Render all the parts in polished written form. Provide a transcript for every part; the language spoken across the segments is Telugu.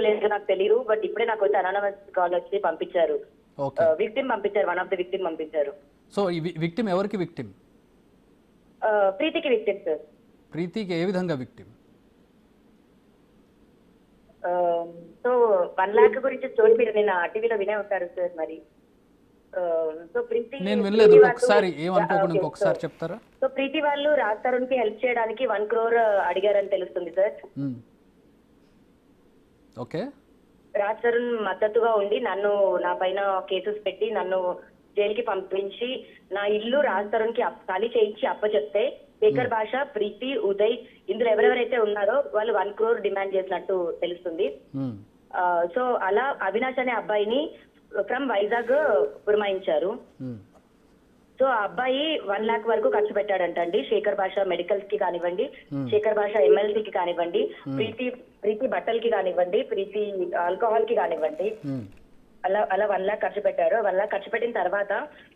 లేదు నాకు తెలియదు. బట్ ఇప్పుడే నాకు వచ్చి అనానమస్ కాల్ వచ్చి పంపించారు. విక్టిమ్ పంపించారు, వన్ ఆఫ్ ద విక్టిమ్ పంపించారు. సో ఈ విక్టిమ్ ఎవరికి విక్టిమ్? ప్రీతికి విక్టిమ్ సార్. ప్రీతికి ఏ విధంగా విక్టిమ్? సో 1 lakh గురించి స్టోరీ మీరు నిన్న టీవీలో వినే ఉంటారు సార్. మరి సో ప్రీతి, నేను వినలేదు, ఒకసారి ఏమనుకోకుండా ఇంకొకసారి చెప్తారా? సో ప్రీతి వాళ్ళు రాజ్ తరుణ్ కి హెల్ప్ చేయడానికి 1 crore అడిగారని తెలుస్తుంది సార్. ఓకే. రాజ్ తరుణ్ మద్దతుగా ఉండి నా పైన కేసెస్ పెట్టి నన్ను జైలుకి పంపించి నా ఇల్లు రాజ్ తరుణ్ కి ఖాళీ చేయించి అప్పచెప్తే శేఖర్ భాష, ప్రీతి, ఉదయ్ ఇందులో ఎవరెవరైతే ఉన్నారో వాళ్ళు 1 crore డిమాండ్ చేసినట్టు తెలుస్తుంది. సో అలా అవినాష్ అనే అబ్బాయిని ఫ్రమ్ వైజాగ్ పురమాయించారు. సో ఆ అబ్బాయి 1 lakh వరకు ఖర్చు పెట్టాడంటండి. శేఖర్ భాష మెడికల్స్ కి కానివ్వండి, శేఖర్ భాష MLC కి కానివ్వండి, ప్రీతి బట్టలకి కానివ్వండి, ప్రీతి ఆల్కహాల్ కి కానివ్వండి, అలా 1 lakh ఖర్చు పెట్టారు. 1 lakh ఖర్చు పెట్టిన తర్వాత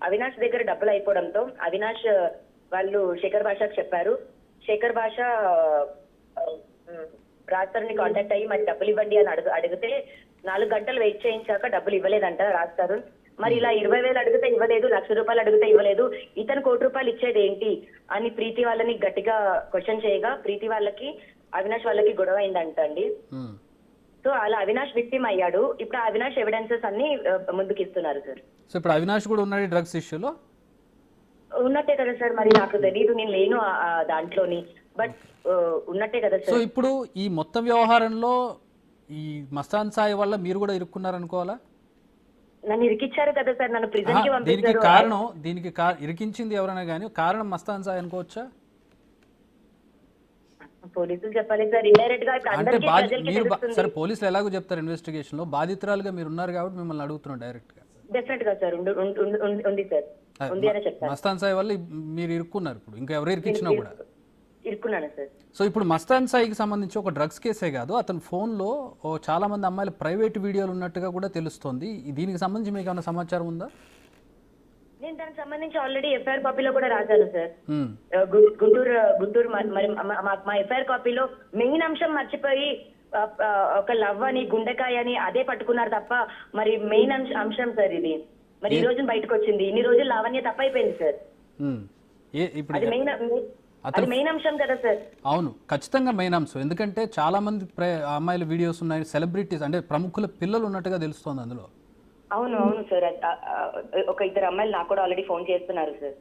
అవినాష్ దగ్గర డబ్బులు అయిపోవడంతో అవినాష్ వాళ్ళు శేఖర్ భాషకు చెప్పారు. శేఖర్ భాష రాజ్ తరుణ్ కాంటాక్ట్ అయ్యి మరి డబ్బులు ఇవ్వండి అని అడిగితే 4 గంటలు వెయిట్ చేయించాక డబ్బులు ఇవ్వలేదంట రాజ్ తరుణ్. మరి ఇలా 20,000 అడిగితే ఇవ్వలేదు, 1,00,000 రూపాయలు అడిగితే ఇవ్వలేదు, ఇతను 1 కోటి రూపాయలు ఇచ్చేది ఏంటి అని ప్రీతి వాళ్ళని గట్టిగా క్వశ్చన్ చేయగా ప్రీతి వాళ్ళకి అవినాష్ వాళ్ళకి గొడవ అయిందంట అండి. సో అలా అవినాష్ విక్టిమ్ అయ్యాడు. ఇప్పుడు అవినాష్ ఎవిడెన్సెస్ అన్ని ముందుకు ఇస్తున్నారు సార్. సో ఇప్పుడు అవినాష్ కూడా ఉన్నాడు డ్రగ్స్ ఇష్యూలో? ఉన్నట్టే కదా సార్, మరి నాకు తెలియదు, నేను లేను దాంట్లోని, బట్ ఉన్నట్టే కదా సార్. సో ఇప్పుడు ఈ మొత్తం వ్యవహారంలో ఈ మస్తాన్ సాయి వల్ల మీరు కూడా ఇరుక్కున్నారనుకోవాలా? నన్ను ఇరికిచ్చారు కదా సార్, నన్ను ప్రిజన్ కి పంపించారు. దీనికి ఇరికించింది ఎవరైనా కానీ కారణం మస్తాన్ సాయి అనుకోవచ్చా? పోలీసులు చెప్పాలి సార్. ఇండైరెక్ట్ గా అంటే సరే పోలీసులు ఎలాగో చెప్తారు ఇన్వెస్టిగేషన్ లో, బాధితురాలుగా మీరు ఉన్నారు కాబట్టి మిమ్మల్ని అడుగుతున్నాం డైరెక్ట్ గా. డెఫినెట్ గా సార్ ఉంది సార్, ఉంది అని చెప్తాను. మస్తాన్ సాయి వల్ల మీరు ఇరుక్కున్నారు, ఇప్పుడు ఇంకా ఎవరు ఇరికిచ్చినా కూడా ఇరుక్కున్నాను సార్. సో ఇప్పుడు మస్తాన్ సాయికి సంబంధించి ఒక డ్రగ్స్ కేసే కాదు, అతని ఫోన్లో చాలా మంది అమ్మాయిల ప్రైవేట్ వీడియోలు ఉన్నట్టుగా కూడా తెలుస్తోంది. దీనికి సంబంధించి మీకు ఏమైనా సమాచారం ఉందా? నేను దానికి సంబంధించి ఆల్రెడీ ఎఫ్ఐఆర్ కాపీలో కూడా రాశాను సార్. గుంటూరు మరి మా ఎఫ్ఐఆర్ కాపీలో మెయిన్ అంశం మర్చిపోయి ఒక లవ్ అని గుండెకాయ అని అదే పట్టుకున్నారు తప్ప మరి మెయిన్ అంశం సార్ ఇది. మరి ఈ రోజు బయటకు వచ్చింది, ఇన్ని రోజులు లావణ్య తప్పైపోయింది సార్. అది మెయిన్ అంశం కదా సార్. అవును, ఖచ్చితంగా మెయిన్ అంశం. ఎందుకంటే చాలా మంది అమ్మాయిల వీడియోస్ ఉన్నాయి, సెలబ్రిటీస్ అంటే ప్రముఖుల పిల్లలు ఉన్నట్టుగా తెలుస్తోంది అందులో. అవును సార్, ఒక 2 అమ్మాయిలు నాకు కూడా ఆల్రెడీ ఫోన్ చేస్తున్నారు సార్.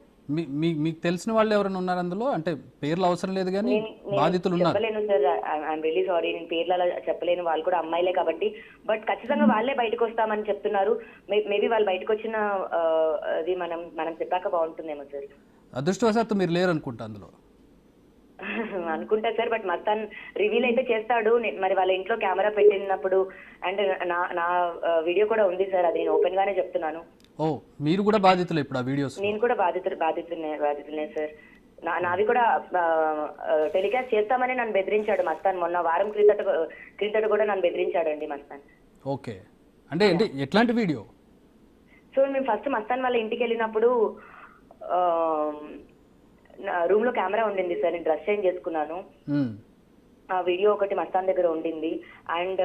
మీకు తెలిసిన వాళ్ళు ఎవరైనా ఉన్నారు అందులో? అంటే పేర్లు అవసరం లేదు కానీ బాధితులు ఉన్నారు. చెప్పలేను సార్, ఐఎమ్ రియల్లీ సారీ, నేను పేర్లు అలా చెప్పలేను, వాళ్ళు కూడా అమ్మాయిలే కాబట్టి. బట్ ఖచ్చితంగా వాళ్ళే బయటకు వస్తామని చెప్తున్నారు. మేబీ వాళ్ళు బయటకు వచ్చిన అది మనం చెప్పాక బాగుంటుందేమో సార్. అదృష్టవశాత్తు మీరు లేరు అనుకుంటా అందులో. అనుకుంటా సార్, బట్ మస్తాన్ రివీల్ అయితే చేస్తాడు. మరి వాళ్ళ ఇంట్లో కెమెరా పెట్టినప్పుడు అండ్ నా వీడియో కూడా ఉంది సార్, అది నేను ఓపెన్ గానే చెప్తున్నాను. ఓ మీరు కూడా బాధితులు ఇప్పుడు ఆ వీడియోస్? నేను కూడా బాధితులనే సార్. నావి కూడా టెలికాస్ట్ చేస్తామని నన్ను బెదిరించాడు మస్తాన్. మొన్న వారం క్రిందట కూడా నన్ను బెదిరించాడండి మస్తాన్. ఓకే, అంటే ఎట్లాంటి వీడియో? సో మేము ఫస్ట్ మస్తాన్ వాళ్ళ ఇంటికి వెళ్ళినప్పుడు రూమ్ లో కెమెరా ఉండింది సార్, నేను డ్రెస్ చేంజ్ చేసుకున్నాను. ఆ వీడియో ఒకటి మస్తాన్ దగ్గర ఉండింది. అండ్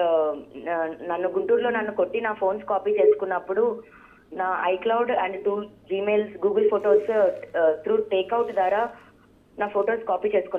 గుంటూరులో నన్ను కొట్టి నా ఫోన్స్ కాపీ చేసుకున్నప్పుడు నా iCloud and 2 Gmails, Google photos through takeout ద్వారా నా ఫొటోస్ కాపీ చేసుకున్నాను.